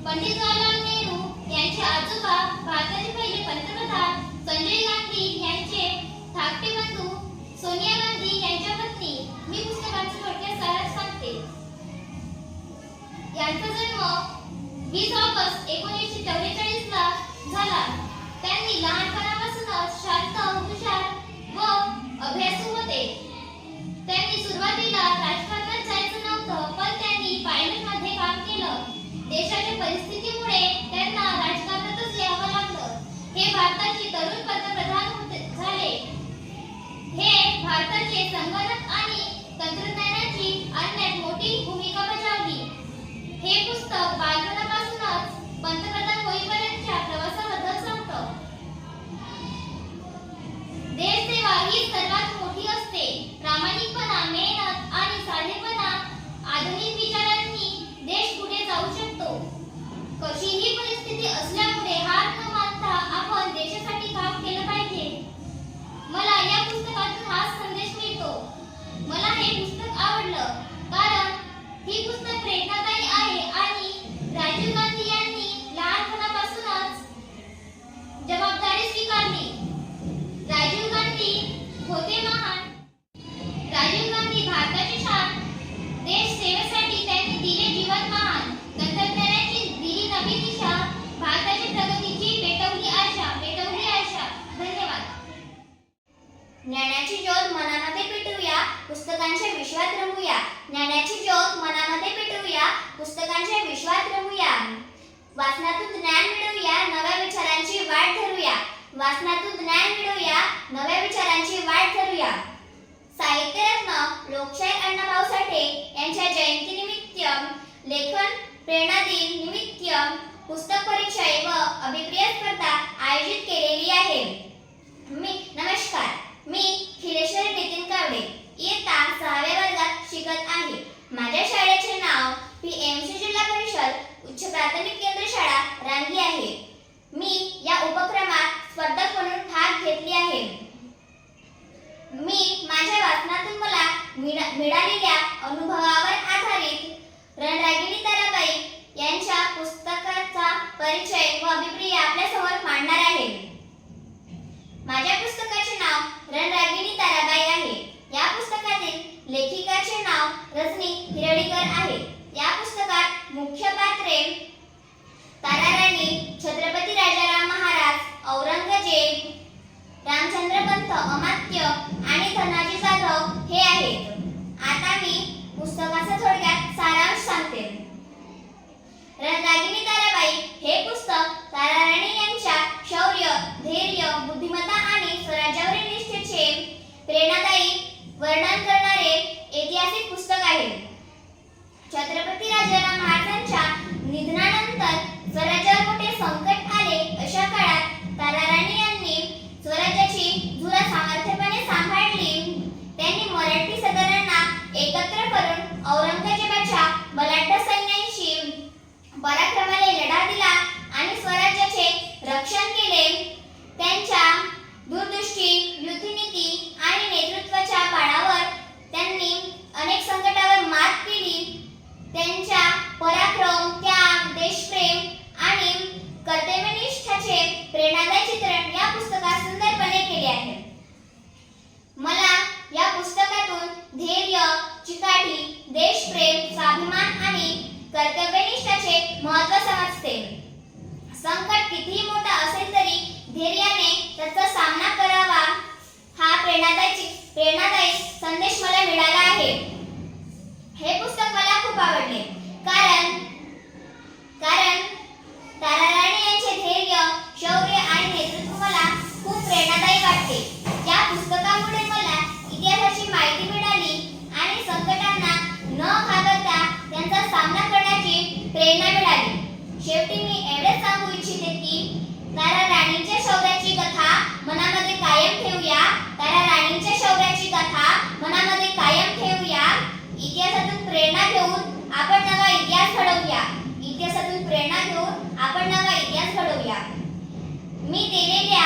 पंडित जवाहरलाल नेहरू यांचे आजोबा भारताचे पहिले पंतप्रधान संजय गांधी यांचे धाकटे बंधू सोनिया गांधी यांच्या पत्नी. मी पुस्तकाचं थोडक्यात सारांश सांगते. यांचा जन्म 20 ऑगस्ट 1944 ला झाला. त्यांनी लहानपणापासूनच शांत, हुशार व अभ्यासू होते. त्यांनी सुरुवातीला राजकारणात जायचं नव्हतं, पण त्यांनी पायलटमध्ये काम केलं. देशाच्या परिस्थितीमुळे त्यांना राजकारणातच यावं लागलं. हे भारताचे तरुण पंतप्रधान झाले. हे भारताचे संगणक आणि तंत्रज्ञानाची आणण्यात मोठी भूमिका बजावली. हे पुस्तक बालपणापासूनच पंतप्रधान होईपर्यंतच्या प्रवासाबद्दल सांगतं. देशसेवा ही सर्वात मोठी असते. प्रामाणिकपणा, मेहनत आणि साधेपणा, आधुनिक विचारांनी देश पुढे जाऊ शकतो. कशीही परिस्थिती असल्यामुळे हार न मानता आपण देशासाठी काम केलं पाहिजे. मला या पुस्तकातून हा संदेश मिळतो. मला हे पुस्तक आवडलं कारण ही पुस्तक प्रेरणादायी आहे आणि राजीव गांधी यांनी लहानपणापासूनच जबाबदारी स्वीकारली. राजीव गांधी होते महान. राजीव गांधी भारताची शान. देश सेवेसाठी त्यांनी दिले जीवन महान. तंत्रज्ञानाची दिली नवी दिशा. भारताची प्रगतीची पेटवली आशा. धन्यवाद. ज्ञानाची ज्योत मनामध्ये पेटवूया, पुस्तकांच्या विश्वात रमूया. ज्ञानाची ज्योत मनामध्ये पेटवूया, पुस्तकांच्या विश्वात रमूया. वाचनातून ज्ञान मिळवूया, नव्या विचारांची वाट धरूया. वाचनातून ज्ञान मिळवूया, नव्या विचारांची वाट धरूया. साहित्यरत्न लोकशाहीर अण्णाभाऊ साठे यांच्या जयंतीनिमित्त लेखन प्रेरणा दिन निमित्त पुस्तक परिचय व अभिप्राय स्पर्धा आयोजित केलेली आहे. नमस्कार, मी खिलेश्वरी नितीन कावडे इयत्ता 6व्या वर्गात शिकत आहे. माझ्या शाळेचे नाव PMC जिल्हा परिषद उच्च प्राथमिक केंद्र शाळा रांगी आहे. मी या उपक्रमात स्पर्धक म्हणून भाग घेतली आहे. मी माझ्या वाचनातून मला मिळालेल्या अनुभवावर आधारित रणरागिणी ताराबाई यांच्या पुस्तकाचा परिचय व अभिप्राय आपल्यासमोर मांडणार आहे. माझ्या पुस्तकाचे नाव रणरागिणी ताराबाई आहे. या पुस्तकातील लेखिकाचे नाव रजनी हिरळीकर आहे. या पुस्तकात मुख्य पात्रे ताराराणी, छत्रपती राजाराम महाराज, औरंगजेब, रामचंद्र पंत, अमात्य आणि धनाजी जाधव हे आहेत. आता मी पुस्तकाचा थोडक्यात सारांश सांगते. रणरागिणी ताराबाई हे पुस्तक ताराराणी यांच्या शौर्य, धैर्य, बुद्धिमत्ता आणि स्वराज्यावरील निष्ठेचे प्रेरणादायी वर्णन करणारे ऐतिहासिक पुस्तक आहे. छत्रपती राजाराम महाराजांच्या निधनानंतर स्वराज्यावर मोठे संकट आले. अशा काळात ताराराणी यांनी स्वराज्याची धुरा सामर्थ्यपणे सांभाळली. त्यांनी मराठी सरदारांना एकत्र करून औरंगजेबाच्या बलाढ्य सैन्याशी पराक्रमाने लढा दिला आणि स्वराज्याचे रक्षण केले. त्यांच्या दूरदृष्टी, युद्धनीती आणि नेतृत्वाच्या बळावर त्यांनी अनेक संकटावर मात केली. त्यांच्या पराक्रम, त्याग, देशप्रेम आणि कर्तव्यनिष्ठाचे प्रेरणादायी चित्रण या पुस्तकात सुंदरपणे केले आहे. मला या पुस्तकातून धैर्य, चिकाटी, देशप्रेम, स्वाभिमान आणि कर्तव्यनिष्ठाचे महत्त्व समजते. संकट कितीही मोठा असेल तरी धैर्याने त्याचा सामना करावा हा प्रेरणादायी संदेश मला मिळाला आहे. हे पुस्तक मला खूप आवडले कारण ताराराणी यांचे धैर्य, शौर्य आणि नेतृत्व मला खूप प्रेरणादायी वाटते. या पुस्तकामुळे मला इतिहासाची माहिती मिळाली आणि संकटांना न घाबरता त्यांचा सामना करण्याची प्रेरणा मिळाली. शेवटी मी एवढेच सांगू इच्छिते की ताराराणींच्या शौर्याची कथा मनामध्ये कायम ठेवूया. ताराराणींच्या शौर्याची कथा मनामध्ये कायम ठेवूया. इतिहासातून प्रेरणा घेऊन आपण नवा इतिहास घडवूया. इतिहासातून प्रेरणा घेऊन आपण नवा इतिहास घडवूया. मी दिलेल्या